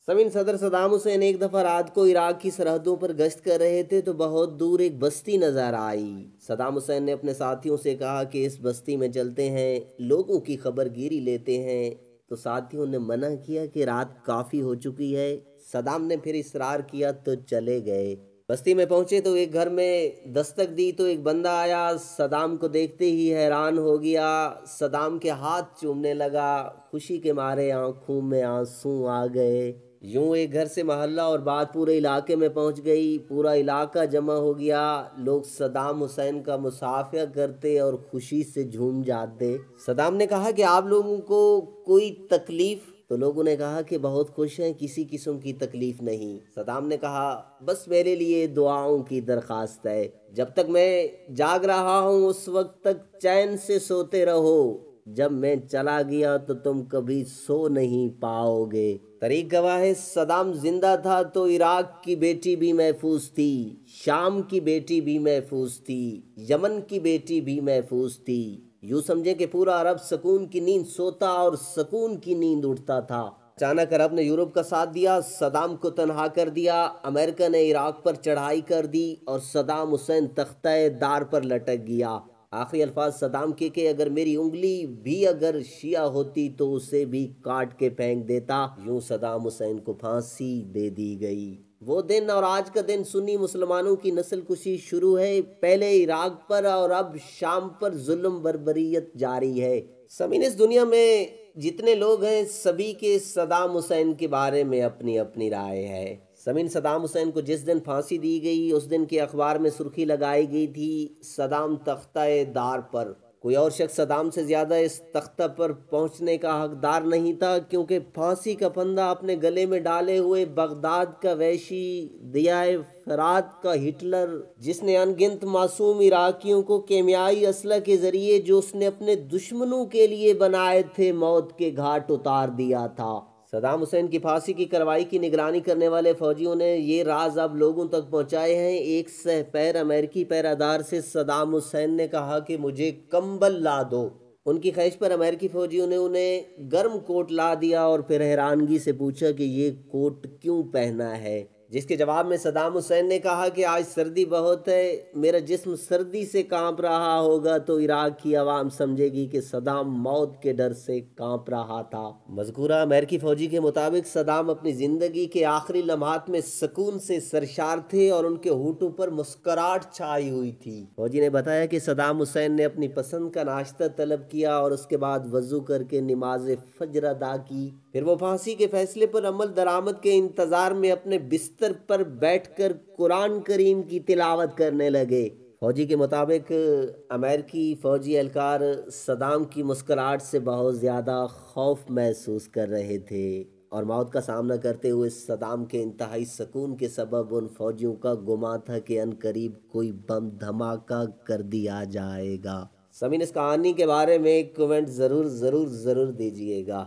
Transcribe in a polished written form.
समीन सदर सदाम हुसैन एक दफ़ा रात को इराक की सरहदों पर गश्त कर रहे थे तो बहुत दूर एक बस्ती नज़र आई। सदाम हुसैन ने अपने साथियों से कहा कि इस बस्ती में चलते हैं, लोगों की खबरगिरी लेते हैं। तो साथियों ने मना किया कि रात काफ़ी हो चुकी है। सदाम ने फिर इसरार किया तो चले गए। बस्ती में पहुंचे तो एक घर में दस्तक दी तो एक बंदा आया। सदाम को देखते ही हैरान हो गया, सदाम के हाथ चूमने लगा। खुशी के मारे आंखों में आंसू आ गए। यूं एक घर से मोहल्ला और बात पूरे इलाके में पहुंच गई। पूरा इलाका जमा हो गया। लोग सदाम हुसैन का मुसाफिया करते और खुशी से झूम जाते। सदाम ने कहा कि आप लोगों को कोई तकलीफ? तो लोगों ने कहा कि बहुत खुश हैं, किसी किस्म की तकलीफ नहीं। सदाम ने कहा बस मेरे लिए दुआओं की दरखास्त है। जब तक मैं जाग रहा हूँ उस वक्त तक चैन से सोते रहो। जब मैं चला गया तो तुम कभी सो नहीं पाओगे। तरीक गवाह है, सदाम जिंदा था तो इराक की बेटी भी महफूज थी, शाम की बेटी भी महफूज थी, यमन की बेटी भी महफूज थी। यूं समझे कि पूरा अरब सुकून की नींद सोता और सुकून की नींद उठता था। अचानक अरब ने यूरोप का साथ दिया, सदाम को तनहा कर दिया। अमेरिका ने इराक पर चढ़ाई कर दी और सदाम हुसैन तख्ते दार पर लटक गया। आखिरी अल्फाज सदाम के अगर मेरी उंगली भी अगर शिया होती तो उसे भी काट के फेंक देता। यूं सदाम हुसैन को फांसी दे दी गई। वो दिन और आज का दिन सुन्नी मुसलमानों की नस्ल कुशी शुरू है। पहले इराक पर और अब शाम पर जुल्म बर्बरियत जारी है। समीन इस दुनिया में जितने लोग हैं सभी के सदाम हुसैन के बारे में अपनी अपनी राय है। समीन सदाम हुसैन को जिस दिन फांसी दी गई उस दिन के अखबार में सुर्खी लगाई गई थी, सदाम तख्ता दार पर। कोई और शख्स सदाम से ज्यादा इस तख्ता पर पहुंचने का हकदार नहीं था, क्योंकि फांसी का फंदा अपने गले में डाले हुए बगदाद का वैशी, दियाए फरात का हिटलर, जिसने अनगिनत मासूम इराकियों को केमियाई असला के जरिए जो उसने अपने दुश्मनों के लिए बनाए थे मौत के घाट उतार दिया था। सदाम हुसैन की फांसी की कार्रवाई की निगरानी करने वाले फौजियों ने ये राज अब लोगों तक पहुंचाए हैं। एक सहपैर अमेरिकी पैरादार से सदाम हुसैन ने कहा कि मुझे कंबल ला दो। उनकी ख्वाहिश पर अमेरिकी फौजियों ने उन्हें गर्म कोट ला दिया और फिर हैरानगी से पूछा कि ये कोट क्यों पहना है, जिसके जवाब में सदाम हुसैन ने कहा कि आज सर्दी बहुत है, मेरा जिस्म सर्दी से कांप रहा होगा तो इराक की आवाम समझेगी कि सदाम मौत के डर से कांप रहा था। मज़कूरा अमेरिकी फौजी के मुताबिक सदाम अपनी जिंदगी के आखिरी लम्हात में सुकून से सरशार थे और उनके होठों पर मुस्कुराहट छाई हुई थी। फौजी ने बताया कि सदाम हुसैन ने अपनी पसंद का नाश्ता तलब किया और उसके बाद वजू करके नमाज फजर अदा की। फिर वो फांसी के फैसले पर अमल दरामद के इंतजार में अपने बिस्तर पर बैठकर कुरान करीम की तिलावत करने लगे। फौजी के मुताबिक अमेरिकी फौजी एहलकार सदाम की मुस्कुराहट से बहुत ज़्यादा खौफ महसूस कर रहे थे और मौत का सामना करते हुए सदाम के इंतहाई सुकून के सबब उन फौजियों का गुमान था कि अनकरीब कोई बम धमाका कर दिया जाएगा। समीन इस कहानी के बारे में एक कमेंट ज़रूर ज़रूर ज़रूर दीजिएगा।